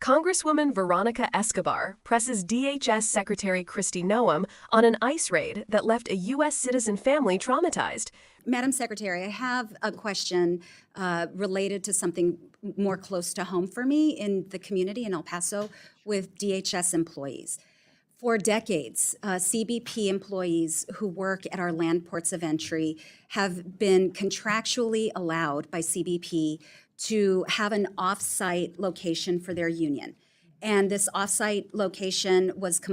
Congresswoman Veronica Escobar presses DHS Secretary Kristi Noem on an ICE raid that left a U.S. citizen family traumatized. Madam Secretary, I have a question related to something more close to home for me in the community in El Paso with DHS employees. For decades, CBP employees who work at our land ports of entry have been contractually allowed by CBP to have an off-site location for their union. And this off-site location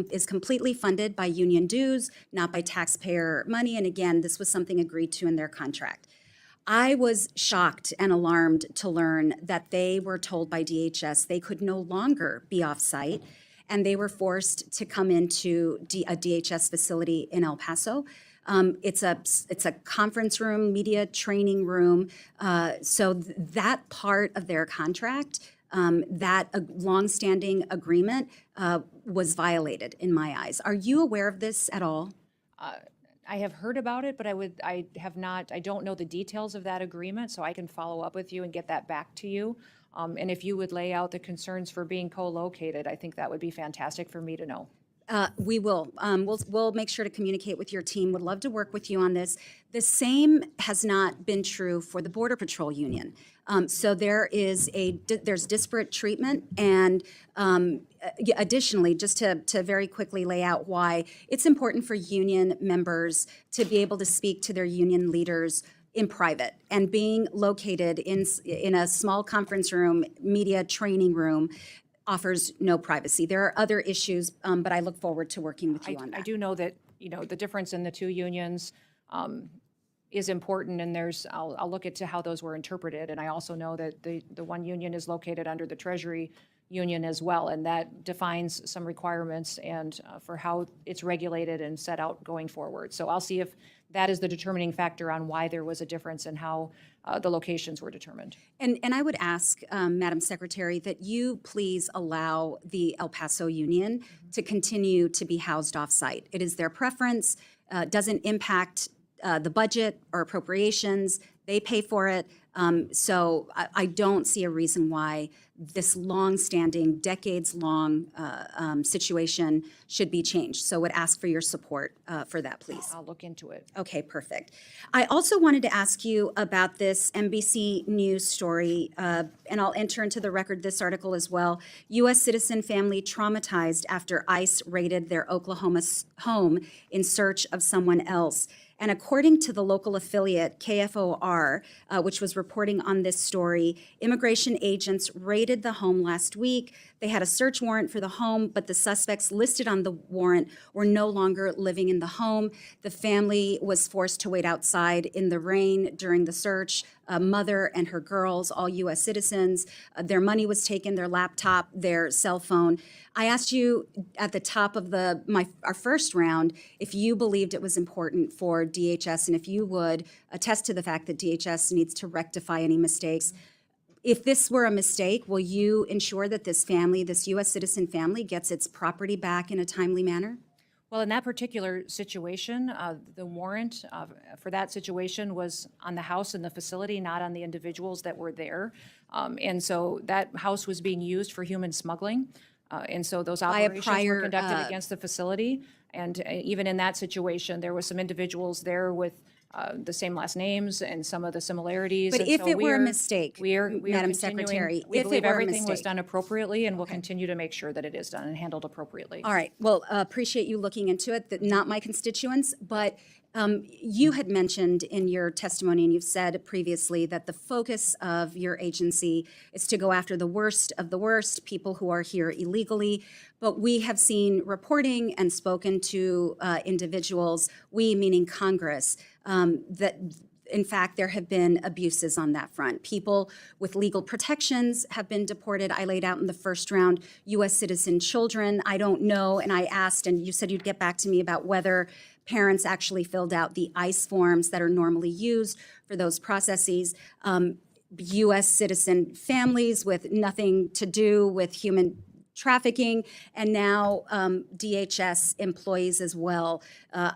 is completely funded by union dues, not by taxpayer money. And again, this was something agreed to in their contract. I was shocked and alarmed to learn that they were told by DHS they could no longer be off-site, and they were forced to come into a DHS facility in El Paso. It's a conference room, media training room. So that part of their contract, that longstanding agreement, was violated in my eyes. Are you aware of this at all? I have heard about it, but I don't know the details of that agreement, so I can follow up with you and get that back to you. And if you would lay out the concerns for being co-located, I think that would be fantastic for me to know. We will. We'll make sure to communicate with your team. Would love to work with you on this. The same has not been true for the Border Patrol Union. So there's disparate treatment, and additionally, just to very quickly lay out why it's important for union members to be able to speak to their union leaders in private, and being located in a small conference room, media training room, offers no privacy. There are other issues, but I look forward to working with you on that. I do know that, the difference in the two unions is important, and I'll look into how those were interpreted. And I also know that the one union is located under the Treasury Union as well, and that defines some requirements and for how it's regulated and set out going forward. So I'll see if that is the determining factor on why there was a difference in how the locations were determined. And I would ask, Madam Secretary, that you please allow the El Paso Union to continue to be housed off-site. It is their preference, doesn't impact the budget or appropriations. They pay for it. So I don't see a reason why this long-standing, decades-long situation should be changed. So would ask for your support for that, please. I'll look into it. Okay, perfect. I also wanted to ask you about this NBC News story, and I'll enter into the record this article as well. U.S. citizen family traumatized after ICE raided their Oklahoma home in search of someone else. And according to the local affiliate, KFOR, which was reporting on this story, immigration agents raided the home last week. They had a search warrant for the home, but the suspects listed on the warrant were no longer living in the home. The family was forced to wait outside in the rain during the search. A mother and her girls, all U.S. citizens. Their money was taken, their laptop, their cell phone. I asked you at the top of our first round if you believed it was important for DHS, and if you would attest to the fact that DHS needs to rectify any mistakes. If this were a mistake, will you ensure that this family, this U.S. citizen family, gets its property back in a timely manner? Well, in that particular situation, the warrant for that situation was on the house and the facility, not on the individuals that were there. And so that house was being used for human smuggling. And so those operations were conducted against the facility. And even in that situation, there was some individuals there with the same last names and some of the similarities. But if it were a mistake, Madam Secretary, we believe everything was done appropriately, and we'll continue to make sure that it is done and handled appropriately. All right. Well, appreciate you looking into it. That not my constituents, but you had mentioned in your testimony, and you've said previously, that the focus of your agency is to go after the worst of the worst, people who are here illegally. But we have seen reporting and spoken to individuals, we meaning Congress, that in fact, there have been abuses on that front. People with legal protections have been deported. I laid out in the first round U.S. citizen children. I don't know, and I asked, and you said you'd get back to me about whether parents actually filled out the ICE forms that are normally used for those processes. U.S. citizen families with nothing to do with human trafficking, and now DHS employees as well,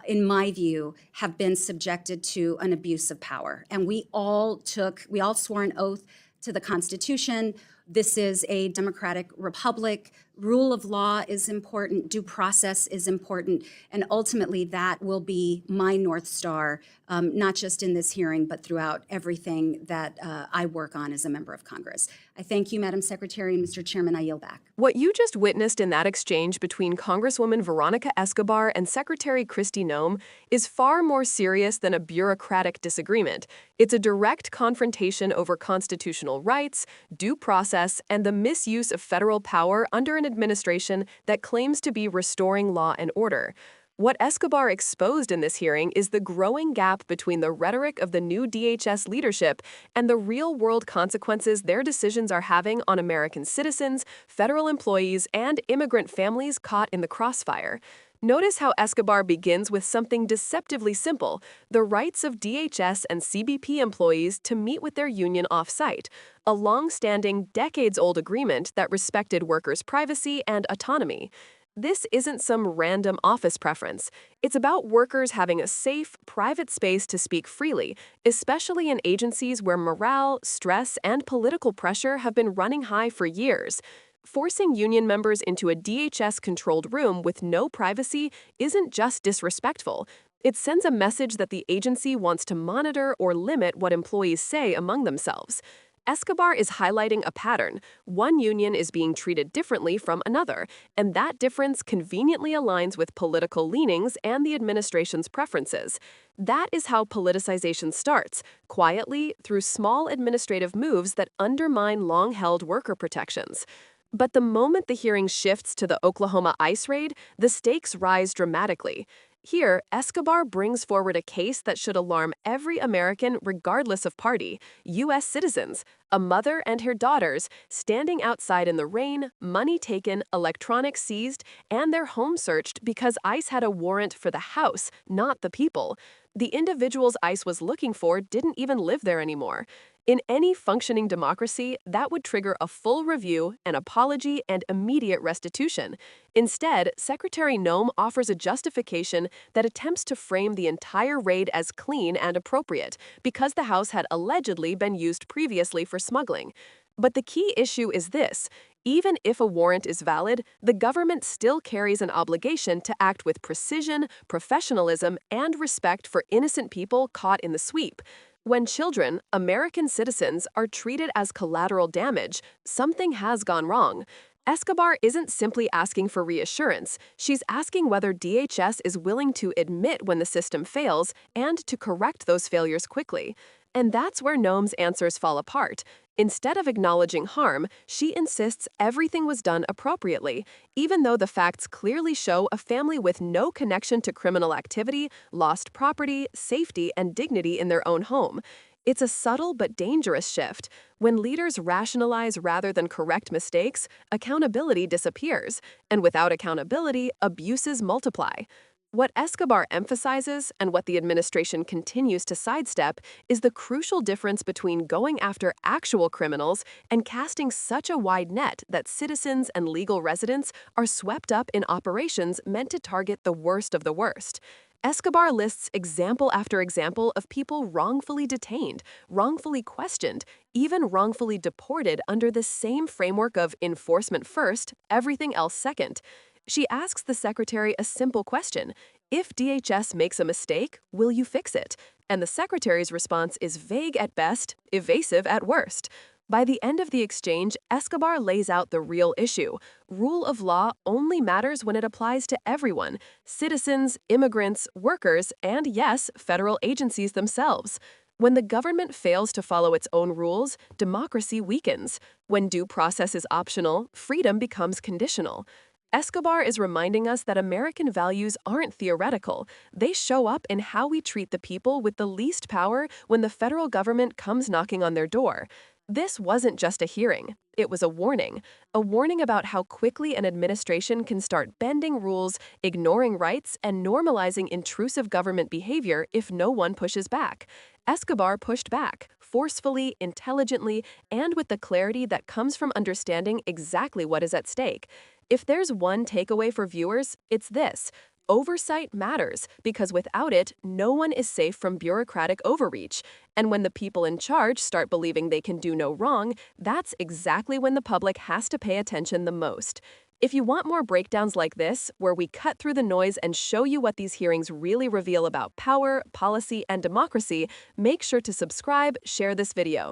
in my view, have been subjected to an abuse of power. And we all swore an oath to the Constitution This is a democratic republic. Rule of law is important. Due process is important. And ultimately, that will be my North Star, not just in this hearing, but throughout everything that I work on as a member of Congress. I thank you, Madam Secretary, and Mr. Chairman, I yield back. What you just witnessed in that exchange between Congresswoman Veronica Escobar and Secretary Kristi Noem is far more serious than a bureaucratic disagreement. It's a direct confrontation over constitutional rights, due process, and the misuse of federal power under an administration that claims to be restoring law and order. What Escobar exposed in this hearing is the growing gap between the rhetoric of the new DHS leadership and the real-world consequences their decisions are having on American citizens, federal employees, and immigrant families caught in the crossfire. Notice how Escobar begins with something deceptively simple: the rights of DHS and CBP employees to meet with their union off-site, a long-standing, decades-old agreement that respected workers' privacy and autonomy. This isn't some random office preference. It's about workers having a safe, private space to speak freely, especially in agencies where morale, stress, and political pressure have been running high for years. Forcing union members into a DHS-controlled room with no privacy isn't just disrespectful. It sends a message that the agency wants to monitor or limit what employees say among themselves. Escobar is highlighting a pattern. One union is being treated differently from another, and that difference conveniently aligns with political leanings and the administration's preferences. That is how politicization starts, quietly, through small administrative moves that undermine long-held worker protections. But the moment the hearing shifts to the Oklahoma ICE raid, the stakes rise dramatically. Here, Escobar brings forward a case that should alarm every American regardless of party: U.S. citizens, a mother and her daughters, standing outside in the rain, money taken, electronics seized, and their home searched because ICE had a warrant for the house, not the people. The individuals ICE was looking for didn't even live there anymore. In any functioning democracy, that would trigger a full review, an apology, and immediate restitution. Instead, Secretary Noem offers a justification that attempts to frame the entire raid as clean and appropriate, because the house had allegedly been used previously for smuggling. But the key issue is this: even if a warrant is valid, the government still carries an obligation to act with precision, professionalism, and respect for innocent people caught in the sweep. When children, American citizens, are treated as collateral damage, something has gone wrong. Escobar isn't simply asking for reassurance. She's asking whether DHS is willing to admit when the system fails and to correct those failures quickly. And that's where Noem's answers fall apart. Instead of acknowledging harm, she insists everything was done appropriately, even though the facts clearly show a family with no connection to criminal activity lost property, safety, and dignity in their own home. It's a subtle but dangerous shift. When leaders rationalize rather than correct mistakes, accountability disappears, and without accountability, abuses multiply. What Escobar emphasizes, and what the administration continues to sidestep, is the crucial difference between going after actual criminals and casting such a wide net that citizens and legal residents are swept up in operations meant to target the worst of the worst. Escobar lists example after example of people wrongfully detained, wrongfully questioned, even wrongfully deported under the same framework of enforcement first, everything else second. She asks the secretary a simple question: if DHS makes a mistake, will you fix it? And the secretary's response is vague at best, evasive at worst. By the end of the exchange, Escobar lays out the real issue. Rule of law only matters when it applies to everyone: citizens, immigrants, workers, and yes, federal agencies themselves. When the government fails to follow its own rules, democracy weakens. When due process is optional, freedom becomes conditional. Escobar is reminding us that American values aren't theoretical. They show up in how we treat the people with the least power when the federal government comes knocking on their door. This wasn't just a hearing. It was a warning about how quickly an administration can start bending rules, ignoring rights, and normalizing intrusive government behavior if no one pushes back. Escobar pushed back, forcefully, intelligently, and with the clarity that comes from understanding exactly what is at stake. If there's one takeaway for viewers, it's this: Oversight matters because without it, no one is safe from bureaucratic overreach. And when the people in charge start believing they can do no wrong, that's exactly when the public has to pay attention the most. If you want more breakdowns like this, where we cut through the noise and show you what these hearings really reveal about power, policy, and democracy, make sure to subscribe, share this video.